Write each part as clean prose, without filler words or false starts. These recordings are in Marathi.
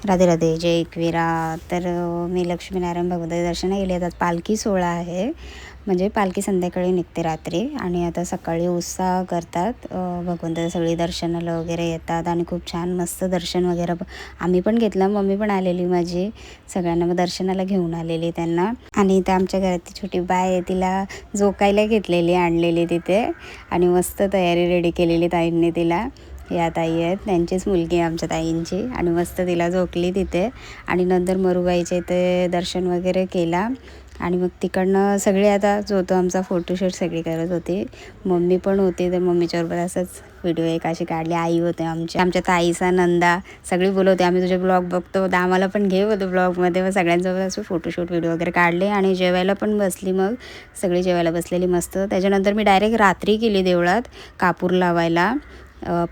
राधे राधे, जय एकविरा. तर मी लक्ष्मीनारायण भगवंताचे दर्शन गेले. आता पालखी सोहळा आहे, म्हणजे पालखी संध्याकाळी निघते रात्री आणि आता सकाळी उत्साह करतात. भगवंताचे सगळी दर्शनाला वगैरे येतात आणि खूप छान मस्त दर्शन वगैरे आम्ही पण घेतलं. मम्मी पण आलेली माझी, सगळ्यांना मग दर्शनाला घेऊन आलेली त्यांना. आणि इथं आमच्या घरात छोटी बाय आहे, तिला झोकायला घेतलेली, आणलेली तिथे आणि मस्त तयारी रेडी केलेली ताईंनी तिला. या ताई आहेत, त्यांचीच मुलगी आहे आमच्या ताईंची, आणि मस्त तिला झोकली तिथे. आणि नंतर मरुबाईच्या इथे दर्शन वगैरे केला आणि मग तिकडनं सगळे आता जो होतो आमचा फोटोशूट सगळी करत होती. मम्मी पण होती, तर मम्मीच्याबरोबर असंच व्हिडिओ एक अशी काढली. आई होते आमच्या ताईचा नंदा, सगळी बोलवते आम्ही तुझे ब्लॉग बघतो, तर आम्हाला पण घे होतं ब्लॉगमध्ये. मग सगळ्यांसोबत असं फोटोशूट व्हिडिओ वगैरे काढले आणि जेवायला पण बसली. मग सगळी जेवायला बसलेली मस्त. त्याच्यानंतर मी डायरेक्ट रात्री गेली देवळात कापूर लावायला.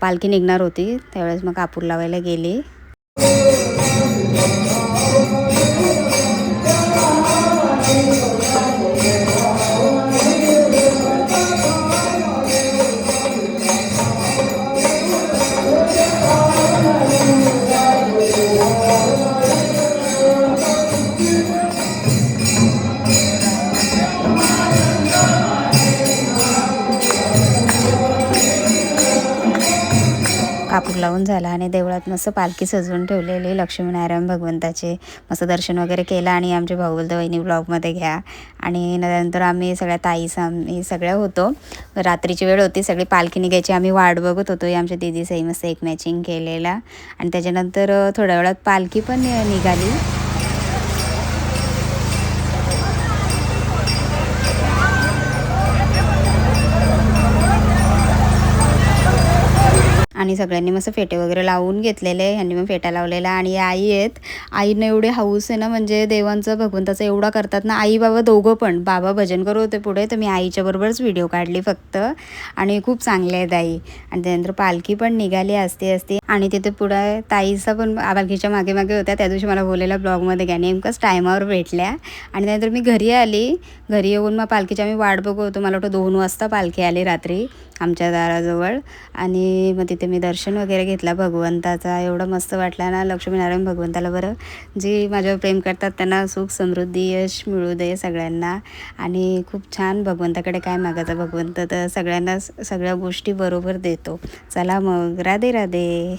पालखी निघणार होती त्यावेळेस मग कापूर लावायला गेली. कापूर लावून झाला आणि देवळात मस्त पालखी सजवून ठेवलेली लक्ष्मीनारायण भगवंताचे. मस्त दर्शन वगैरे केलं आणि आमचे भाऊ बोलतो वहिनी ब्लॉगमध्ये घ्या. आणि नंतर आम्ही सगळ्या ताईचा आम्ही सगळ्या होतो. रात्रीची वेळ होती, सगळी पालखी निघायची, आम्ही वाट बघत होतो. आमच्या दीदीचाही मस्त एक मॅचिंग केलेला. आणि त्याच्यानंतर थोड्या वेळात पालखी पण निघाली. आणि सगळ्यांनी मस्त फेटे वगैरे लावून घेतलेले. ह्यांनी मग फेटा लावलेला. आणि आई आहेत, आईनं एवढे हाऊस आहे ना, म्हणजे देवांचं भगवंताचं एवढा करतात ना. आई बाबा दोघं पण, बाबा भजन करत होते पुढे, तर मी आईच्या बरोबरच व्हिडिओ काढली फक्त. आणि खूप चांगले आहेत आई. आणि त्यानंतर पालखी पण निघाली असते. आणि तिथे पुढे ताईचा पण पालखीच्या मागे मागे होत्या. त्या दिवशी मला बोलायला ब्लॉगमध्ये घ्या, नेमकंच टायमावर भेटल्या. आणि त्यानंतर मी घरी आली. घरी येऊन मग पालखीची आम्ही वाट बघत होतो. मला वाटतं 2 वाजता पालखी आली रात्री आमच्या दाराजवळ. आणि मग तिथे मी दर्शन वगैरे घेतला भगवंताचा. एवढं मस्त वाटलं ना लक्ष्मीनारायण भगवंताला. बरं, जे माझ्यावर प्रेम करतात त्यांना सुख समृद्धी यश मिळू दे सगळ्यांना. आणि खूप छान भगवंताकडे काय मागायचं, भगवंत तर सगळ्यांना सगळ्या गोष्टी बरोबर देतो. चला मग, राधे राधे.